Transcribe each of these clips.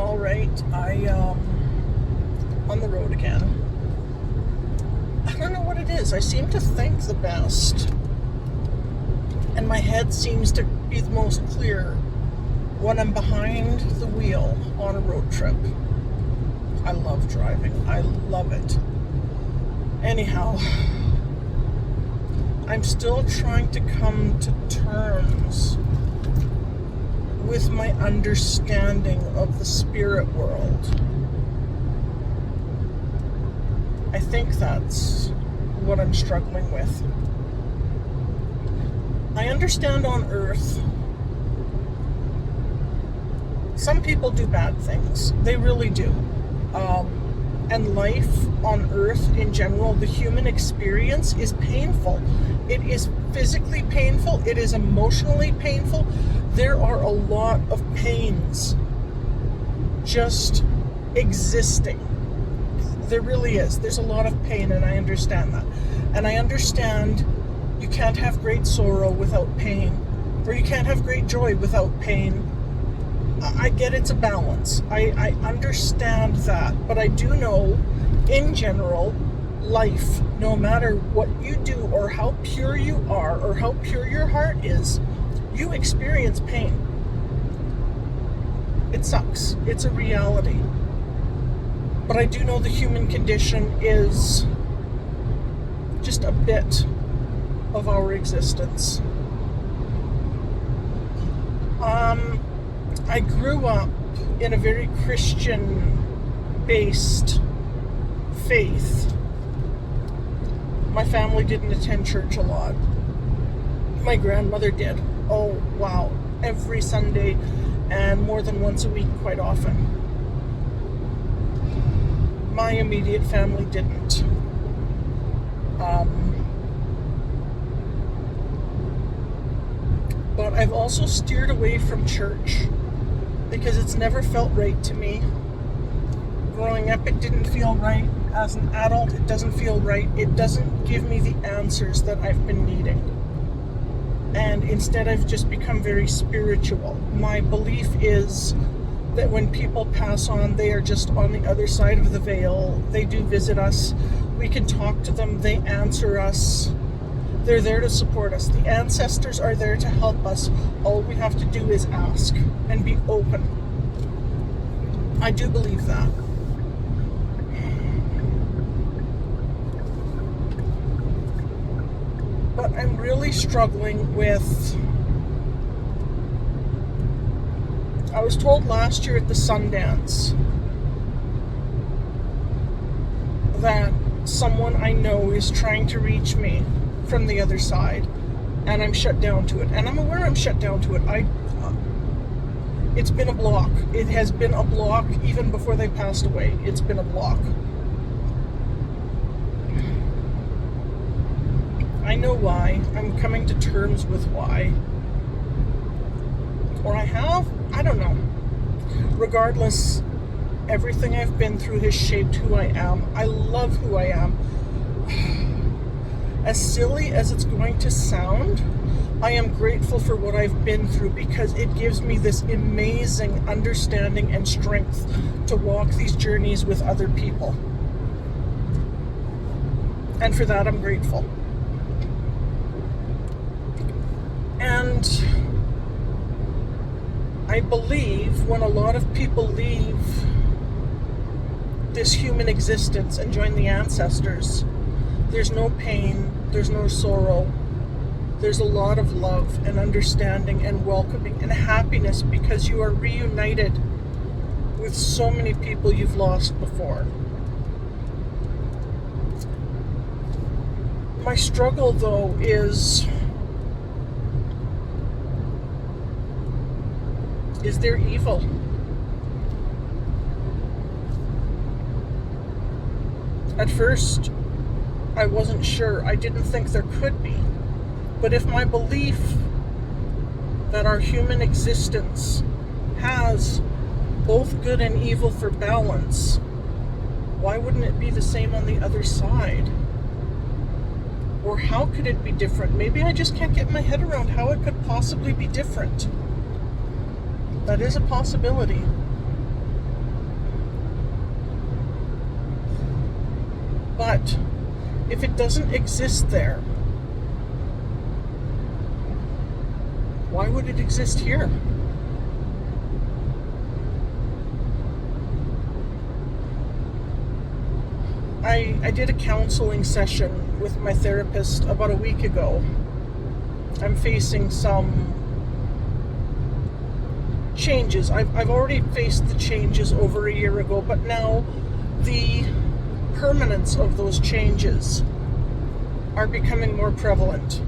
All right, on the road again. I don't know what it is. I seem to think the best, and my head seems to be the most clear when I'm behind the wheel on a road trip. I love driving. I love it. Anyhow, I'm still trying to come to terms with my understanding of the spirit world. I think that's what I'm struggling with. I understand on Earth, some people do bad things. They really do. And life on Earth in general, the human experience is painful. It is physically painful. It is emotionally painful. There are a lot of pains just existing. There really is. There's a lot of pain, and I understand that. And I understand you can't have great sorrow without pain, or you can't have great joy without pain. I get it's a balance. I understand that. But I do know, in general, life, no matter what you do or how pure you are or how pure your heart is, you experience pain. It sucks. It's a reality. But I do know the human condition is just a bit of our existence. I grew up in a very Christian-based faith. My family didn't attend church a lot. My grandmother did. Oh, wow. Every Sunday and more than once a week, quite often. My immediate family didn't. But I've also steered away from church because it's never felt right to me. Growing up, it didn't feel right. As an adult, it doesn't feel right. It doesn't give me the answers that I've been needing. And instead, I've just become very spiritual. My belief is that when people pass on, they are just on the other side of the veil. They do visit us. We can talk to them. They answer us. They're there to support us. The ancestors are there to help us. All we have to do is ask and be open. I do believe that. But I'm really struggling with... I was told last year at the Sundance that someone I know is trying to reach me from the other side, and I'm shut down to it. And I'm aware I'm shut down to it. It's been a block. It has been a block even before they passed away. It's been a block. I know why. I'm coming to terms with why. Or I have. I don't know. Regardless, everything I've been through has shaped who I am. I love who I am. As silly as it's going to sound, I am grateful for what I've been through because it gives me this amazing understanding and strength to walk these journeys with other people. And for that, I'm grateful. And I believe when a lot of people leave this human existence and join the ancestors, there's no pain, there's no sorrow, there's a lot of love and understanding and welcoming and happiness because you are reunited with so many people you've lost before. My struggle, though, is there evil? At first, I wasn't sure. I didn't think there could be. But if my belief that our human existence has both good and evil for balance, why wouldn't it be the same on the other side? Or how could it be different? Maybe I just can't get my head around how it could possibly be different. That is a possibility. But if it doesn't exist there, why would it exist here? I did a counseling session with my therapist about a week ago. I'm facing some changes. I've already faced the changes over a year ago, but now the permanence of those changes are becoming more prevalent.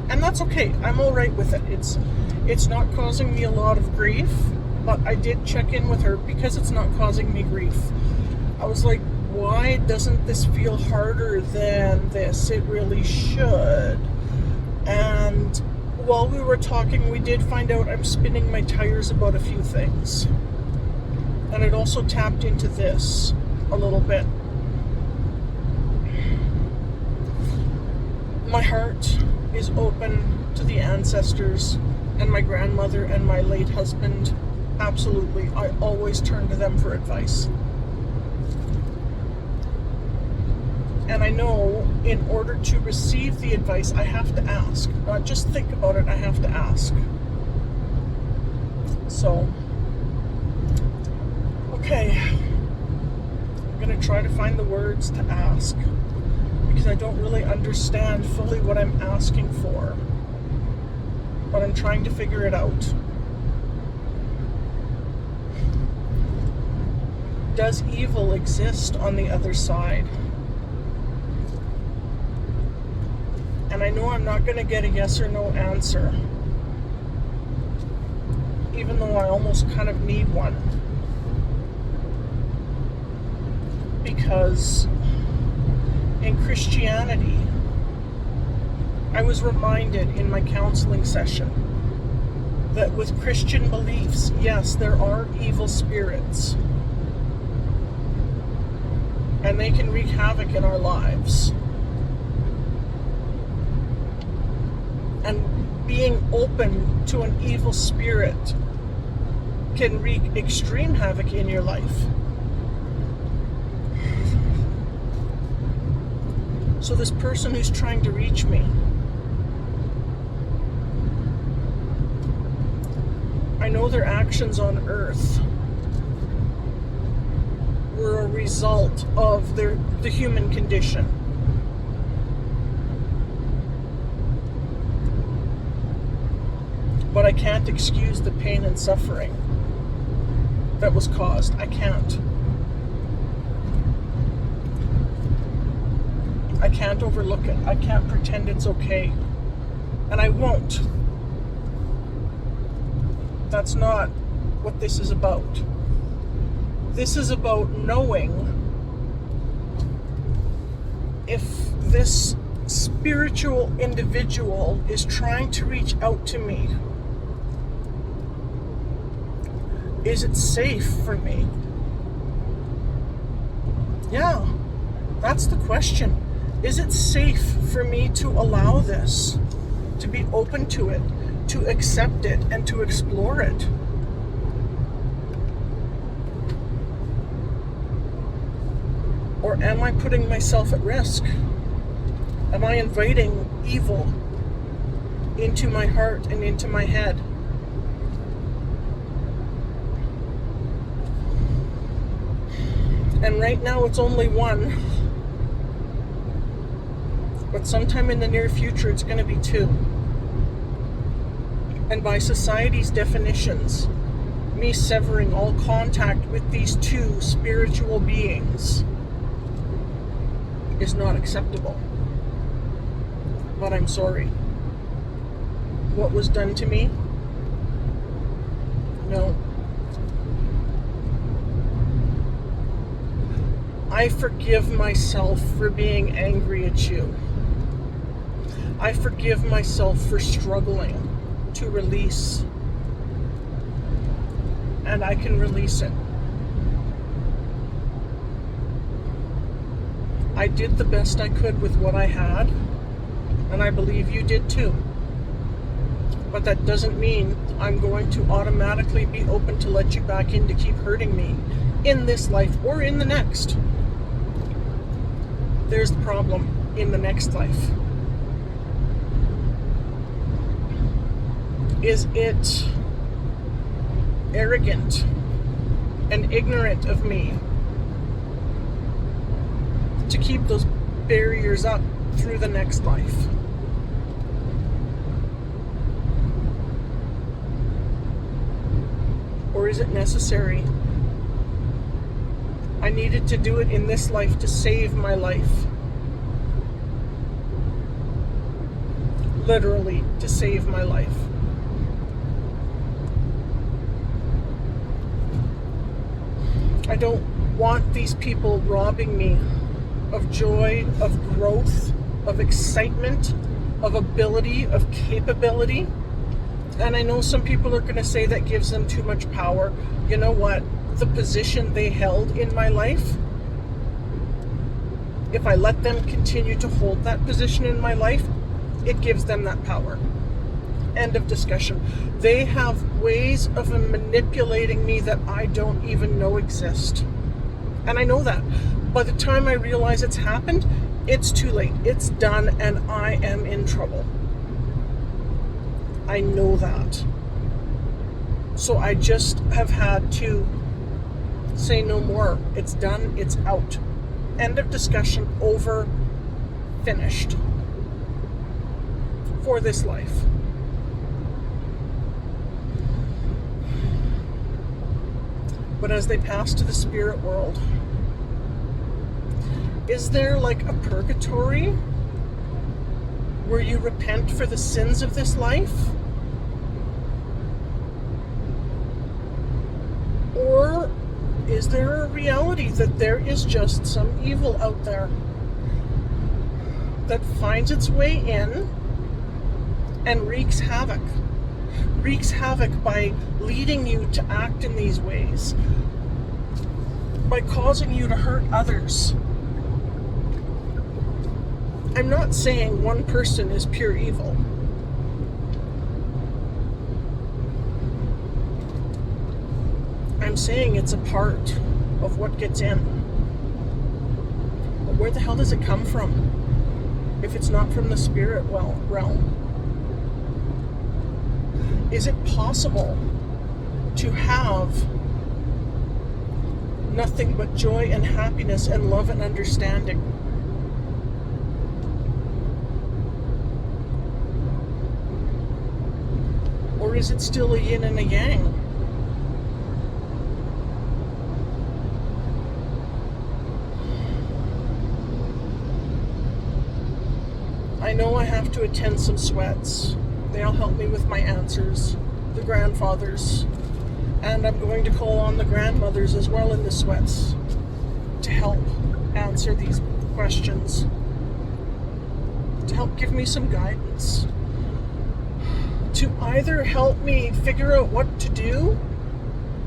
And that's okay. I'm all right with it. It's not causing me a lot of grief, but I did check in with her because it's not causing me grief. I was like, why doesn't this feel harder than this? It really should. And while we were talking, we did find out I'm spinning my tires about a few things. And it also tapped into this a little bit. My heart is open to the ancestors and my grandmother and my late husband. Absolutely. I always turn to them for advice. And I know in order to receive the advice, I have to ask. Not just think about it, I have to ask. So, okay. I'm going to try to find the words to ask, because I don't really understand fully what I'm asking for. But I'm trying to figure it out. Does evil exist on the other side? And I know I'm not going to get a yes or no answer, even though I almost kind of need one. Because in Christianity, I was reminded in my counseling session that with Christian beliefs, yes, there are evil spirits. And they can wreak havoc in our lives. And being open to an evil spirit can wreak extreme havoc in your life. So this person who's trying to reach me, I know their actions on earth were a result of the human condition. But I can't excuse the pain and suffering that was caused. I can't. I can't overlook it. I can't pretend it's okay. And I won't. That's not what this is about. This is about knowing if this spiritual individual is trying to reach out to me. Is it safe for me? Yeah, that's the question. Is it safe for me to allow this, to be open to it, to accept it, and to explore it? Or am I putting myself at risk? Am I inviting evil into my heart and into my head? And right now it's only one. But sometime in the near future it's going to be two. And by society's definitions, me severing all contact with these two spiritual beings is not acceptable. But I'm sorry. What was done to me? No. I forgive myself for being angry at you. I forgive myself for struggling to release. And I can release it. I did the best I could with what I had, and I believe you did too. But that doesn't mean I'm going to automatically be open to let you back in to keep hurting me in this life or in the next. There's the problem in the next life. Is it arrogant and ignorant of me to keep those barriers up through the next life? Or is it necessary? I needed to do it in this life to save my life. Literally, to save my life. I don't want these people robbing me of joy, of growth, of excitement, of ability, of capability. And I know some people are going to say that gives them too much power. You know what? The position they held in my life, if I let them continue to hold that position in my life, it gives them that power. End of discussion. They have ways of manipulating me that I don't even know exist. And I know that. By the time I realize it's happened, it's too late. It's done, and I am in trouble. I know that. So I just have had to say no more. It's done. It's out. End of discussion. Over. Finished. For this life. But as they pass to the spirit world, is there like a purgatory where you repent for the sins of this life? Or is there a reality that there is just some evil out there that finds its way in and wreaks havoc? Wreaks havoc by leading you to act in these ways, by causing you to hurt others. I'm not saying one person is pure evil. I'm saying it's a part of what gets in. But where the hell does it come from if it's not from the spirit realm? Is it possible to have nothing but joy and happiness and love and understanding? Or is it still a yin and a yang? I know I have to attend some sweats. They'll help me with my answers, the grandfathers, and I'm going to call on the grandmothers as well in the sweats to help answer these questions, to help give me some guidance, to either help me figure out what to do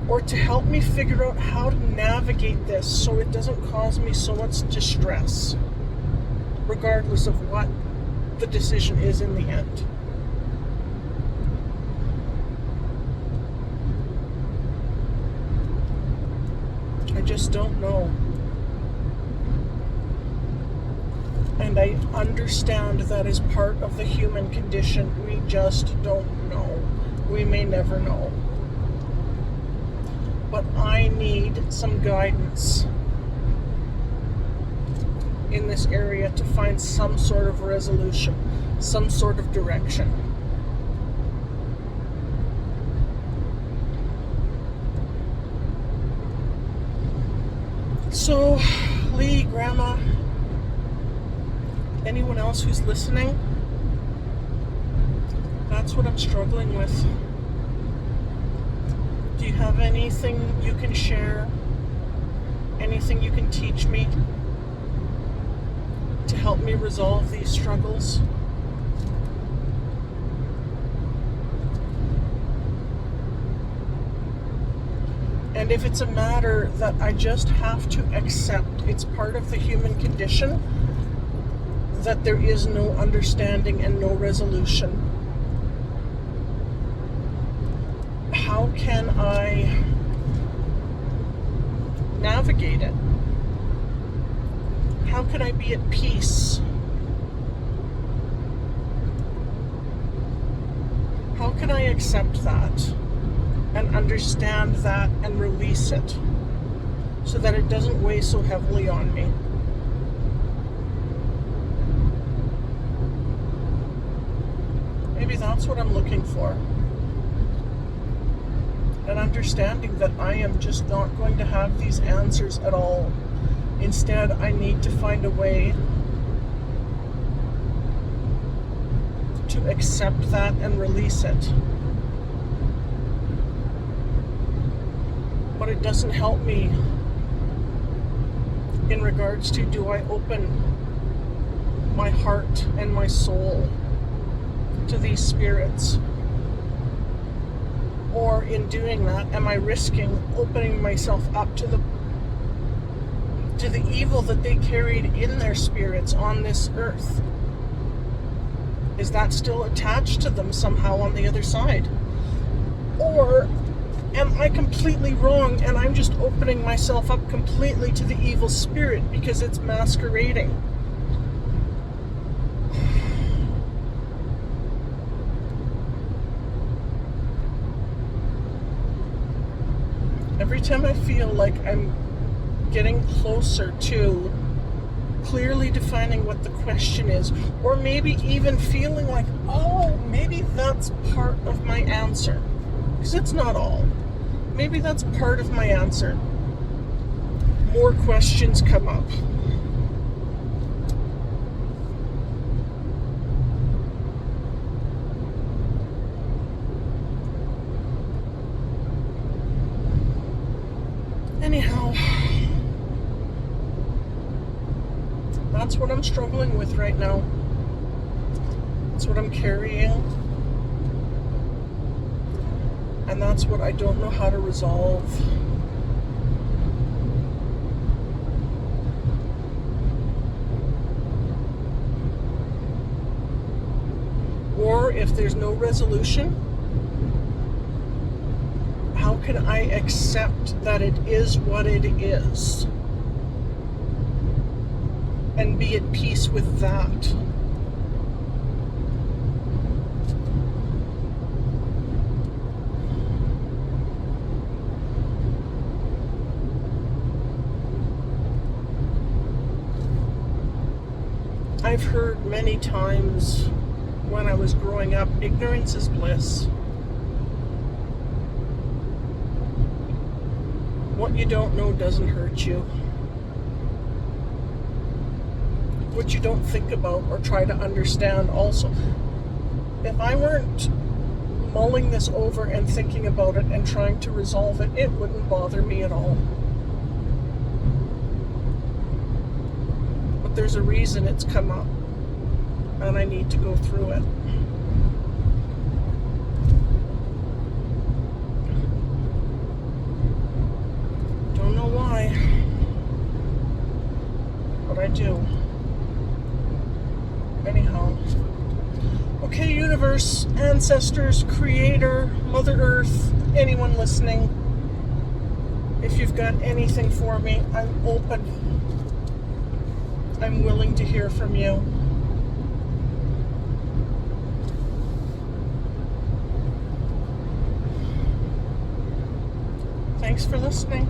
or to help me figure out how to navigate this so it doesn't cause me so much distress, regardless of what the decision is in the end. I just don't know. And I understand that is part of the human condition. We just don't know. We may never know. But I need some guidance in this area to find some sort of resolution, some sort of direction. So, Lee, Grandma, anyone else who's listening, that's what I'm struggling with. Do you have anything you can share? Anything you can teach me to help me resolve these struggles? And if it's a matter that I just have to accept, it's part of the human condition, that there is no understanding and no resolution, how can I navigate it? How can can I be at peace? How can I accept that and understand that and release it so that it doesn't weigh so heavily on me? Maybe that's what I'm looking for. An understanding that I am just not going to have these answers at all. Instead, I need to find a way to accept that and release it. But it doesn't help me in regards to, do I open my heart and my soul to these spirits? Or in doing that, am I risking opening myself up to the evil that they carried in their spirits on this earth? Is that still attached to them somehow on the other side? Or am I completely wrong and I'm just opening myself up completely to the evil spirit because it's masquerading? Every time I feel like I'm getting closer to clearly defining what the question is, or maybe even feeling like, oh, maybe that's part of my answer, because it's not all. Maybe that's part of my answer. More questions come up. Anyhow, that's what I'm struggling with right now. That's what I'm carrying. And that's what I don't know how to resolve. Or if there's no resolution, how can I accept that it is what it is and be at peace with that? I've heard many times when I was growing up, ignorance is bliss. What you don't know doesn't hurt you. What you don't think about or try to understand also. If I weren't mulling this over and thinking about it and trying to resolve it, it wouldn't bother me at all. But there's a reason it's come up, and I need to go through it. Don't know why, but I do. Anyhow. Okay, universe, ancestors, creator, Mother Earth, anyone listening, if you've got anything for me, I'm open. I'm willing to hear from you. Thanks for listening.